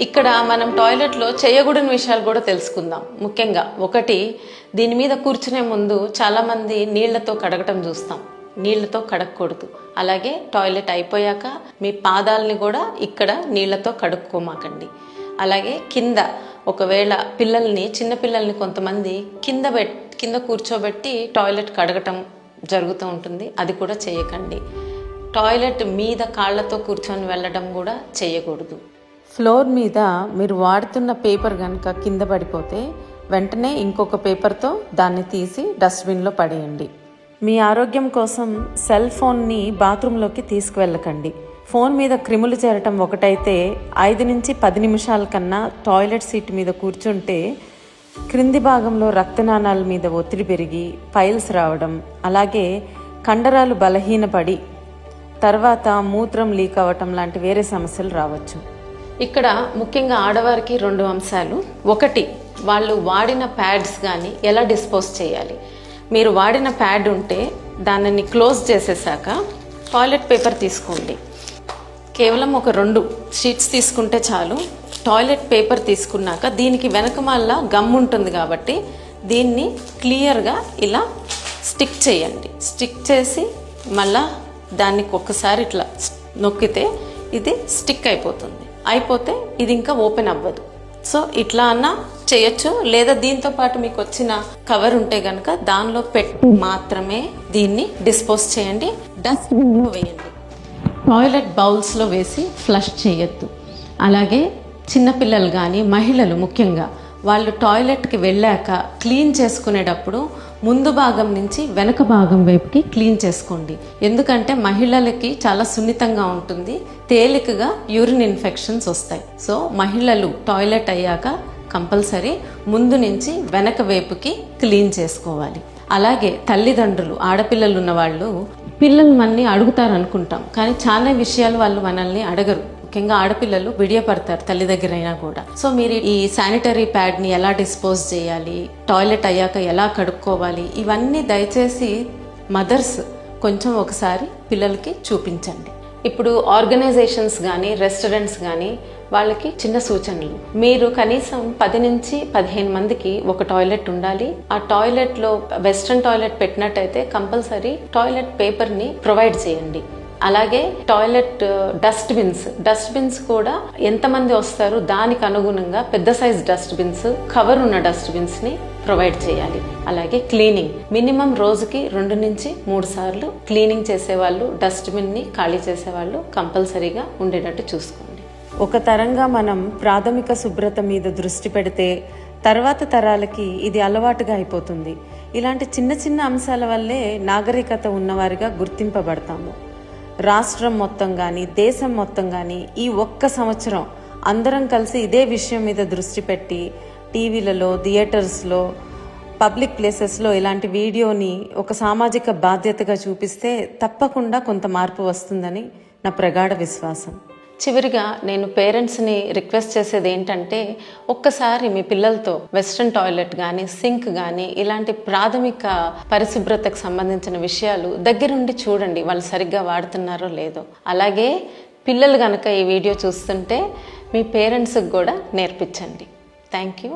ఇక్కడ మనం టాయిలెట్లో చేయకూడని విషయాలు కూడా తెలుసుకుందాం. ముఖ్యంగా ఒకటి, దీని మీద కూర్చునే ముందు చాలామంది నీళ్లతో కడగటం చూస్తాం. నీళ్లతో కడగకూడదు. అలాగే టాయిలెట్ అయిపోయాక మీ పాదాలని కూడా ఇక్కడ నీళ్లతో కడుక్కోమాకండి. అలాగే కింద ఒకవేళ చిన్న పిల్లల్ని కొంతమంది కింద కూర్చోబెట్టి టాయిలెట్ కడగటం జరుగుతూ ఉంటుంది. అది కూడా చేయకండి. టాయిలెట్ మీద కాళ్ళతో కూర్చొని వెళ్ళడం కూడా చేయకూడదు. ఫ్లోర్ మీద మీరు వాడుతున్న పేపర్ కనుక కింద పడిపోతే వెంటనే ఇంకొక పేపర్తో దాన్ని తీసి డస్ట్బిన్లో పడేయండి. మీ ఆరోగ్యం కోసం సెల్ ఫోన్ని బాత్రూంలోకి తీసుకువెళ్ళకండి. ఫోన్ మీద క్రిములు చేరటం ఒకటైతే 5 నుంచి 10 నిమిషాల కన్నా టాయిలెట్ సీట్ మీద కూర్చుంటే క్రింది భాగంలో రక్తనాళాల మీద ఒత్తిడి పెరిగి పైల్స్ రావడం, అలాగే కండరాలు బలహీనపడి తర్వాత మూత్రం లీక్ అవ్వటం లాంటి వేరే సమస్యలు రావచ్చు. ఇక్కడ ముఖ్యంగా ఆడవారికి 2 అంశాలు. ఒకటి, వాళ్ళు వాడిన ప్యాడ్స్ కానీ ఎలా డిస్పోజ్ చేయాలి. మీరు వాడిన ప్యాడ్ ఉంటే దానిని క్లోజ్ చేసేసాక టాయిలెట్ పేపర్ తీసుకోండి. కేవలం ఒక 2 షీట్స్ తీసుకుంటే చాలు. టాయిలెట్ పేపర్ తీసుకున్నాక దీనికి వెనకమాల గమ్ ఉంటుంది కాబట్టి దీన్ని క్లియర్గా ఇలా స్టిక్ చేయండి. స్టిక్ చేసి మళ్ళా దాన్ని ఒక్కసారి ఇట్లా నొక్కితే ఇది స్టిక్ అయిపోతే ఇది ఇంకా ఓపెన్ అవ్వదు. సో ఇట్లా అన్నా చేయొచ్చు. లేదా దీంతో పాటు మీకు వచ్చిన కవర్ ఉంటే కనుక దానిలో పెట్టి మాత్రమే దీన్ని డిస్పోజ్ చేయండి. డస్ట్బిన్లో వేయండి. టాయిలెట్ బౌల్స్లో వేసి ఫ్లష్ చేయొద్దు. అలాగే చిన్నపిల్లలు కానీ మహిళలు ముఖ్యంగా వాళ్ళు టాయిలెట్కి వెళ్ళాక క్లీన్ చేసుకునేటప్పుడు ముందు భాగం నుంచి వెనక భాగం వైపుకి క్లీన్ చేసుకోండి. ఎందుకంటే మహిళలకి చాలా సున్నితంగా ఉంటుంది, తేలికగా యూరిన్ ఇన్ఫెక్షన్స్ వస్తాయి. సో మహిళలు టాయిలెట్ అయ్యాక కంపల్సరీ ముందు నుంచి వెనక వైపుకి క్లీన్ చేసుకోవాలి. అలాగే తల్లిదండ్రులు, ఆడపిల్లలు ఉన్న వాళ్ళు పిల్లలు మనల్ని అడుగుతారు అనుకుంటాం, కానీ చాలా విషయాలు వాళ్ళు మనల్ని అడగరు. ముఖ్యంగా ఆడపిల్లలు బిడియపడతారు తల్లి దగ్గర అయినా కూడా. సో మీరు ఈ శానిటరీ ప్యాడ్ని ఎలా డిస్పోజ్ చేయాలి, టాయిలెట్ అయ్యాక ఎలా కడుక్కోవాలి, ఇవన్నీ దయచేసి మదర్స్ కొంచెం ఒకసారి పిల్లలకి చూపించండి. ఇప్పుడు ఆర్గనైజేషన్స్ కానీ రెస్టారెంట్స్ కానీ వాళ్ళకి చిన్న సూచనలు. మీరు కనీసం 10 నుంచి 15 మందికి ఒక టాయిలెట్ ఉండాలి. ఆ టాయిలెట్లో వెస్ట్రన్ టాయిలెట్ పెట్టినట్టయితే కంపల్సరీ టాయిలెట్ పేపర్ని ప్రొవైడ్ చేయండి. అలాగే టాయిలెట్ డస్ట్బిన్స్ కూడా ఎంతమంది వస్తారు దానికి అనుగుణంగా పెద్ద సైజ్ డస్ట్బిన్స్, కవర్ ఉన్న డస్ట్బిన్స్ని ప్రొవైడ్ చేయాలి. అలాగే క్లీనింగ్ మినిమం రోజుకి 2 నుంచి 3 సార్లు క్లీనింగ్ చేసేవాళ్ళు, డస్ట్బిన్ని ఖాళీ చేసేవాళ్ళు కంపల్సరీగా ఉండేటట్టు చూసుకోండి. ఒక తరంగా మనం ప్రాథమిక శుభ్రత మీద దృష్టి పెడితే తర్వాత తరాలకి ఇది అలవాటుగా అయిపోతుంది. ఇలాంటి చిన్న చిన్న అంశాల వల్లే నాగరికత ఉన్నవారిగా గుర్తింపబడతాము. రాష్ట్రం మొత్తం కానీ దేశం మొత్తం కానీ ఈ ఒక్క సంవత్సరం అందరం కలిసి ఇదే విషయం మీద దృష్టి పెట్టి టీవీలలో, థియేటర్స్లో, పబ్లిక్ ప్లేసెస్లో ఇలాంటి వీడియోని ఒక సామాజిక బాధ్యతగా చూపిస్తే తప్పకుండా కొంత మార్పు వస్తుందని నా ప్రగాఢ విశ్వాసం. చివరిగా నేను పేరెంట్స్ని రిక్వెస్ట్ చేసేది ఏంటంటే, ఒక్కసారి మీ పిల్లలతో వెస్ట్రన్ టాయిలెట్ కానీ సింక్ కానీ ఇలాంటి ప్రాథమిక పరిశుభ్రతకు సంబంధించిన విషయాలు దగ్గరుండి చూడండి, వాళ్ళు సరిగ్గా వాడుతున్నారో లేదో. అలాగే పిల్లలు కనుక ఈ వీడియో చూస్తుంటే మీ పేరెంట్స్కి కూడా నేర్పించండి. Thank you.